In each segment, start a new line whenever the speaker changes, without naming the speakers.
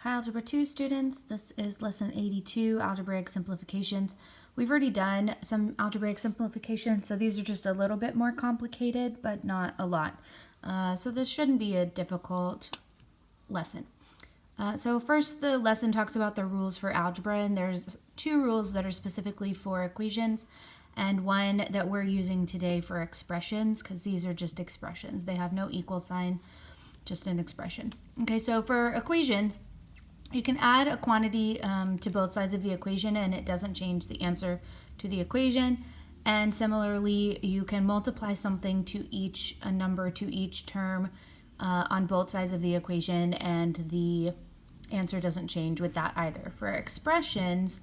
Hi Algebra 2 students, this is lesson 82, Algebraic Simplifications. We've already done some algebraic simplifications, so these are just a little bit more complicated, but not a lot. So this shouldn't be a difficult lesson. So first the lesson talks about the rules for algebra, and there's two rules that are specifically for equations and one that we're using today for expressions, because these are just expressions. They have no equal sign, just an expression. Okay, so for equations, you can add a quantity to both sides of the equation and it doesn't change the answer to the equation. And similarly, you can multiply something to a number to each term on both sides of the equation and the answer doesn't change with that either. For expressions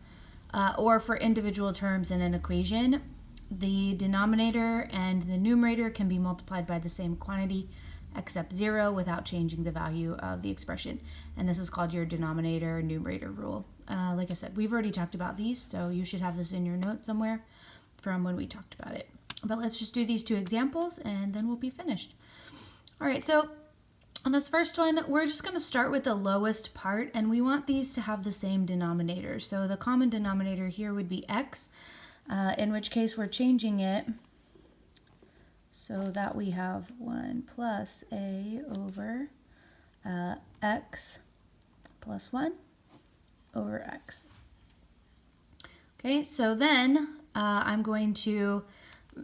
or for individual terms in an equation, the denominator and the numerator can be multiplied by the same quantity except 0 without changing the value of the expression. And this is called your denominator numerator rule. Like I said, we've already talked about these, so you should have this in your notes somewhere from when we talked about it. But let's just do these two examples and then we'll be finished. All right, so on this first one, we're just going to start with the lowest part, and we want these to have the same denominator. So the common denominator here would be x, in which case we're changing it so that we have 1 plus a over x plus 1 over x. Okay, so then I'm going to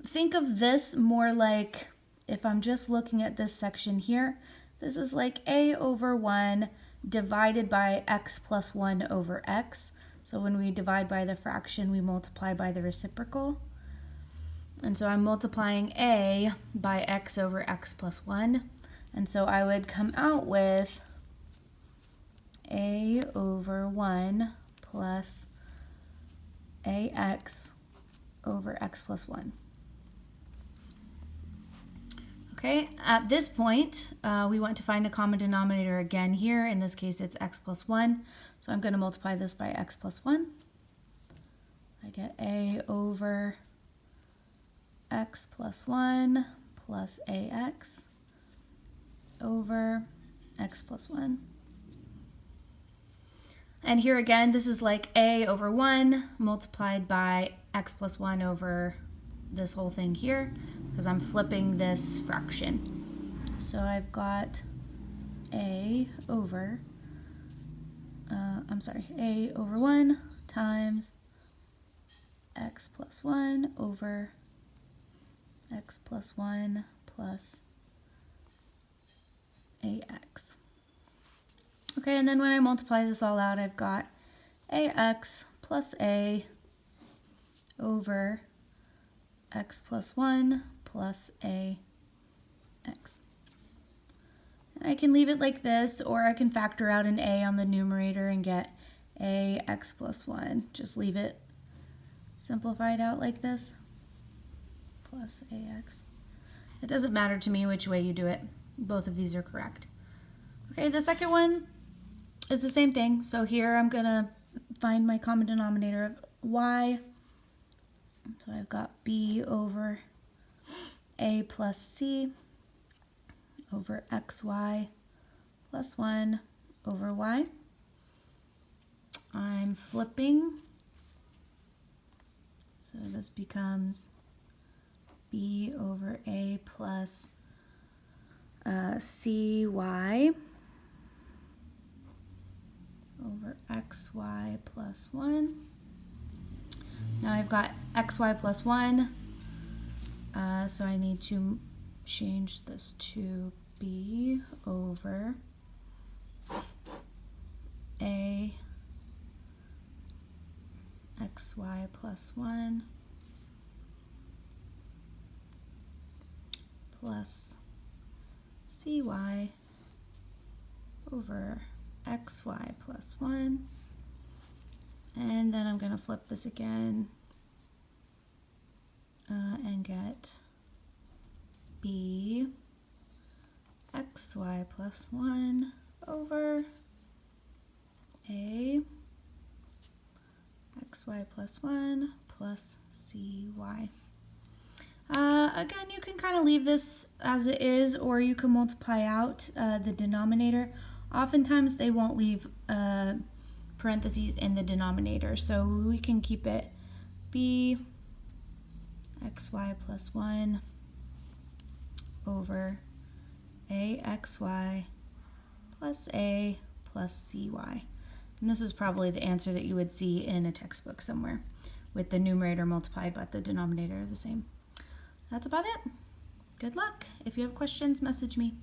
think of this more like, if I'm just looking at this section here, this is like a over 1 divided by x plus 1 over x. So when we divide by the fraction, we multiply by the reciprocal. And so I'm multiplying a by x over x plus 1. And so I would come out with a over 1 plus ax over x plus 1. Okay, at this point, we want to find a common denominator again here. In this case, it's x plus 1. So I'm going to multiply this by x plus 1. I get a over x plus 1 plus ax over x plus 1. And here again, this is like a over 1 multiplied by x plus 1 over this whole thing here, because I'm flipping this fraction. So I've got a over, a over 1 times x plus 1 over x plus 1 plus ax. Okay, and then when I multiply this all out, I've got ax plus a over x plus 1 plus ax. And I can leave it like this, or I can factor out an a on the numerator and get ax plus 1. Just leave it simplified out like this, plus ax. It doesn't matter to me which way you do it. Both of these are correct. Okay, the second one is the same thing. So here I'm going to find my common denominator of y. So I've got b over a plus c over xy plus 1 over y. I'm flipping. So this becomes b over a plus cy over xy plus 1. Now I've got xy plus 1, so I need to change this to b over a xy plus 1 plus cy over xy plus 1. And then I'm going to flip this again and get b xy plus 1 over a xy plus 1 plus cy. Again, you can kind of leave this as it is, or you can multiply out the denominator. Oftentimes they won't leave parentheses in the denominator, so we can keep it b xy plus 1 over axy plus a plus cy. And this is probably the answer that you would see in a textbook somewhere, with the numerator multiplied but the denominator the same. That's about it. Good luck. If you have questions, message me.